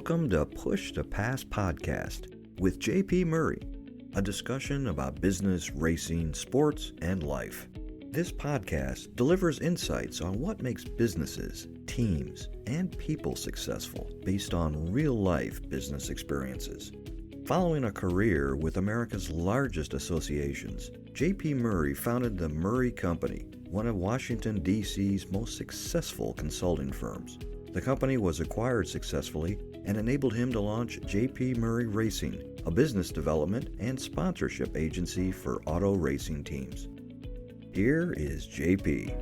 Welcome to Push to Pass podcast with JP Murray, a discussion about business, racing, sports, and life. This podcast delivers insights on what makes businesses, teams, and people successful based on real-life business experiences. Following a career with America's largest associations, JP Murray founded the Murray Company, one of Washington, D.C.'s most successful consulting firms. The company was acquired successfully and enabled him to launch JP Murray Racing, a business development and sponsorship agency for auto racing teams. Here is JP.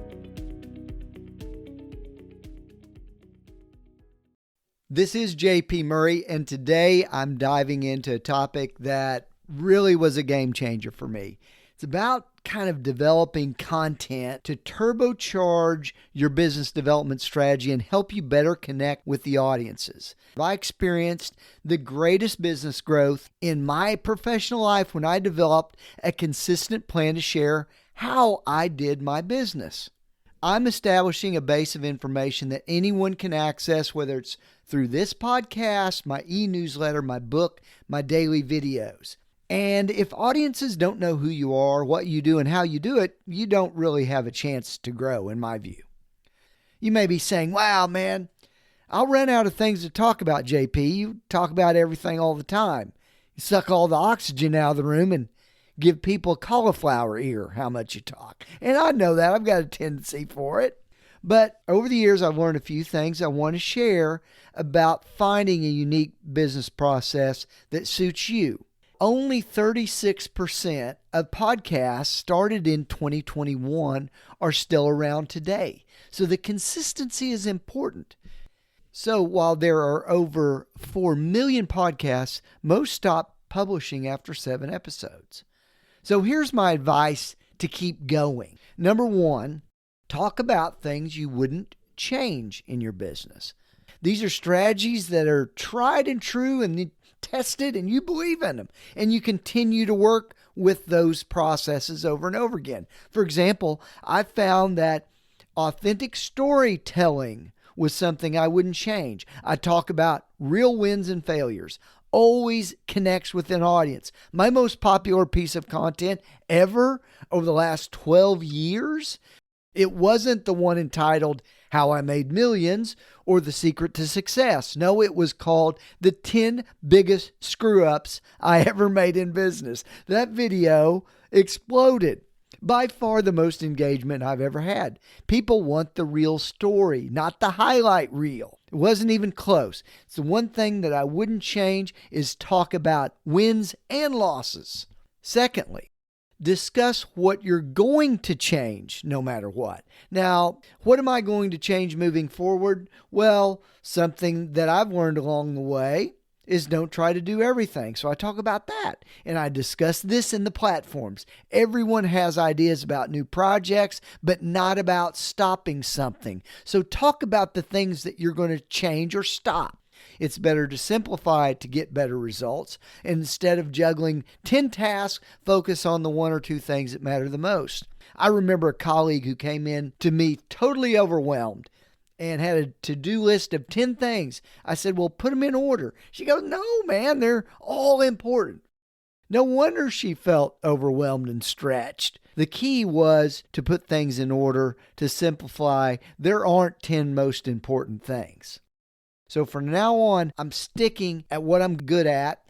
This is JP Murray, and today I'm diving into a topic that really was a game changer for me. It's about kind of developing content to turbocharge your business development strategy and help you better connect with the audiences. I experienced the greatest business growth in my professional life when I developed a consistent plan to share how I did my business. I'm establishing a base of information that anyone can access, whether it's through this podcast, my e-newsletter, my book, my daily videos. And if audiences don't know who you are, what you do, and how you do it, you don't really have a chance to grow, in my view. You may be saying, wow, man, I'll run out of things to talk about, JP. You talk about everything all the time. You suck all the oxygen out of the room and give people a cauliflower ear how much you talk. And I know that. I've got a tendency for it. But over the years, I've learned a few things I want to share about finding a unique business process that suits you. Only 36% of podcasts started in 2021 are still around today. So the consistency is important. So while there are over 4 million podcasts, most stop publishing after 7 episodes. So here's my advice to keep going. Number 1, talk about things you wouldn't change in your business. These are strategies that are tried and true and tested, and you believe in them, and you continue to work with those processes over and over again. For example, I found that authentic storytelling was something I wouldn't change. I talk about real wins and failures. Always connects with an audience. My most popular piece of content ever over the last 12 years, it wasn't the one entitled How I Made Millions or The Secret to Success. No, it was called The 10 Biggest Screw-Ups I Ever Made in Business. That video exploded. By far the most engagement I've ever had. People want the real story, not the highlight reel. It wasn't even close. It's the one thing that I wouldn't change is talk about wins and losses. Secondly, discuss what you're going to change no matter what. Now, what am I going to change moving forward? Well, something that I've learned along the way is don't try to do everything. So I talk about that, and I discuss this in the platforms. Everyone has ideas about new projects, but not about stopping something. So talk about the things that you're going to change or stop. It's better to simplify to get better results. And instead of juggling 10 tasks, focus on the 1 or 2 things that matter the most. I remember a colleague who came in to me totally overwhelmed and had a to-do list of 10 things. I said, well, put them in order. She goes, no, man, they're all important. No wonder she felt overwhelmed and stretched. The key was to put things in order, to simplify. There aren't 10 most important things. So from now on, I'm sticking at what I'm good at.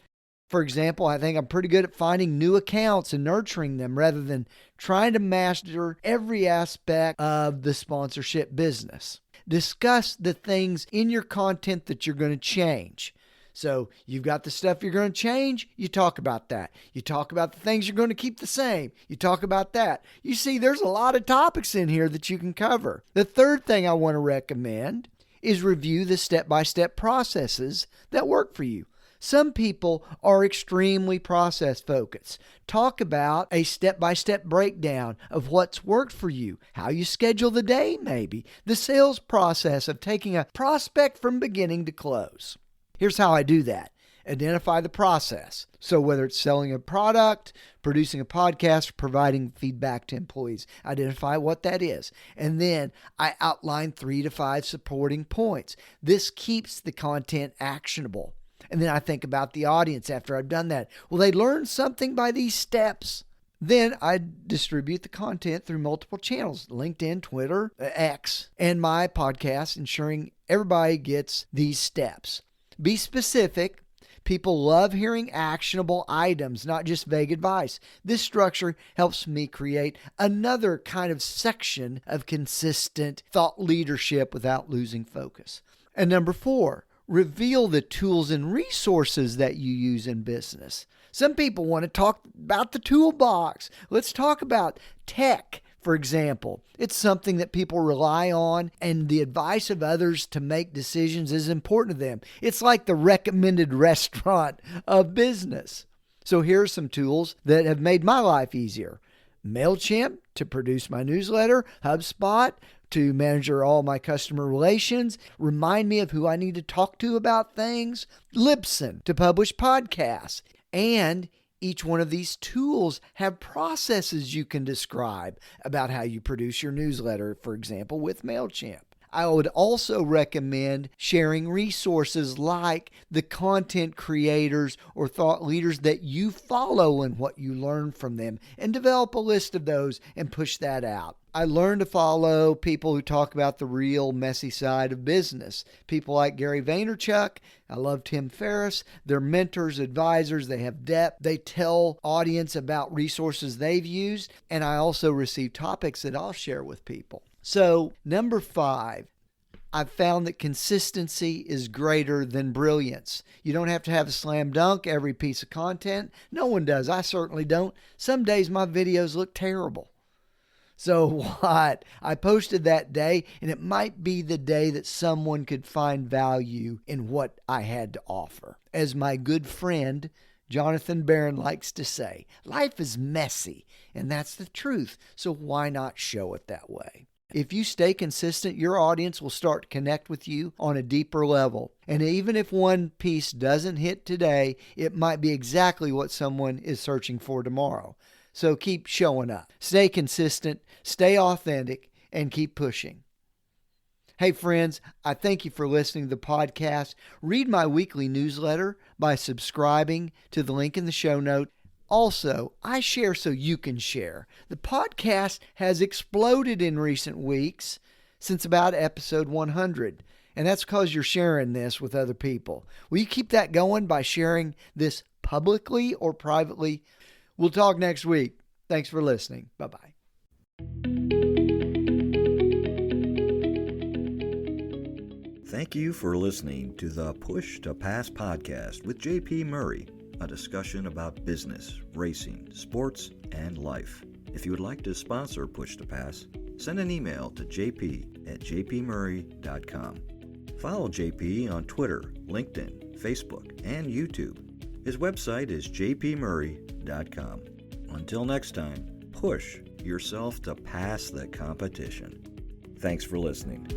For example, I think I'm pretty good at finding new accounts and nurturing them rather than trying to master every aspect of the sponsorship business. Discuss the things in your content that you're going to change. So you've got the stuff you're going to change, you talk about that. You talk about the things you're going to keep the same, you talk about that. You see, there's a lot of topics in here that you can cover. The third thing I want to recommend is review the step-by-step processes that work for you. Some people are extremely process focused. Talk about a step-by-step breakdown of what's worked for you, how you schedule the day maybe, the sales process of taking a prospect from beginning to close. Here's how I do that. Identify the process. So whether it's selling a product, producing a podcast, providing feedback to employees, identify what that is. And then I outline 3 to 5 supporting points. This keeps the content actionable. And then I think about the audience after I've done that. Will they learn something by these steps? Then I distribute the content through multiple channels, LinkedIn, Twitter, X, and my podcast, ensuring everybody gets these steps. Be specific. People love hearing actionable items, not just vague advice. This structure helps me create another kind of section of consistent thought leadership without losing focus. And number 4, reveal the tools and resources that you use in business. Some people want to talk about the toolbox. Let's talk about tech, for example. It's something that people rely on, and the advice of others to make decisions is important to them. It's like the recommended restaurant of business. So here are some tools that have made my life easier. MailChimp to produce my newsletter, HubSpot to manage all my customer relations, remind me of who I need to talk to about things, Libsyn to publish podcasts. And each one of these tools have processes you can describe about how you produce your newsletter, for example, with MailChimp. I would also recommend sharing resources like the content creators or thought leaders that you follow and what you learn from them, and develop a list of those and push that out. I learned to follow people who talk about the real messy side of business. People like Gary Vaynerchuk. I love Tim Ferriss. They're mentors, advisors. They have depth. They tell audience about resources they've used. And I also receive topics that I'll share with people. So, number 5, I've found that consistency is greater than brilliance. You don't have to have a slam dunk every piece of content. No one does. I certainly don't. Some days my videos look terrible. So what? I posted that day, and it might be the day that someone could find value in what I had to offer. As my good friend Jonathan Barron likes to say, life is messy, and that's the truth. So why not show it that way? If you stay consistent, your audience will start to connect with you on a deeper level. And even if one piece doesn't hit today, it might be exactly what someone is searching for tomorrow. So keep showing up. Stay consistent, stay authentic, and keep pushing. Hey friends, I thank you for listening to the podcast. Read my weekly newsletter by subscribing to the link in the show note. Also, I share so you can share. The podcast has exploded in recent weeks since about episode 100. And that's because you're sharing this with other people. Will you keep that going by sharing this publicly or privately? We'll talk next week. Thanks for listening. Bye-bye. Thank you for listening to the Push to Pass podcast with JP Murray, a discussion about business, racing, sports, and life. If you would like to sponsor Push to Pass, send an email to jp@jpmurray.com. Follow JP on Twitter, LinkedIn, Facebook, and YouTube. His website is jpmurray.com. Until next time, push yourself to pass the competition. Thanks for listening.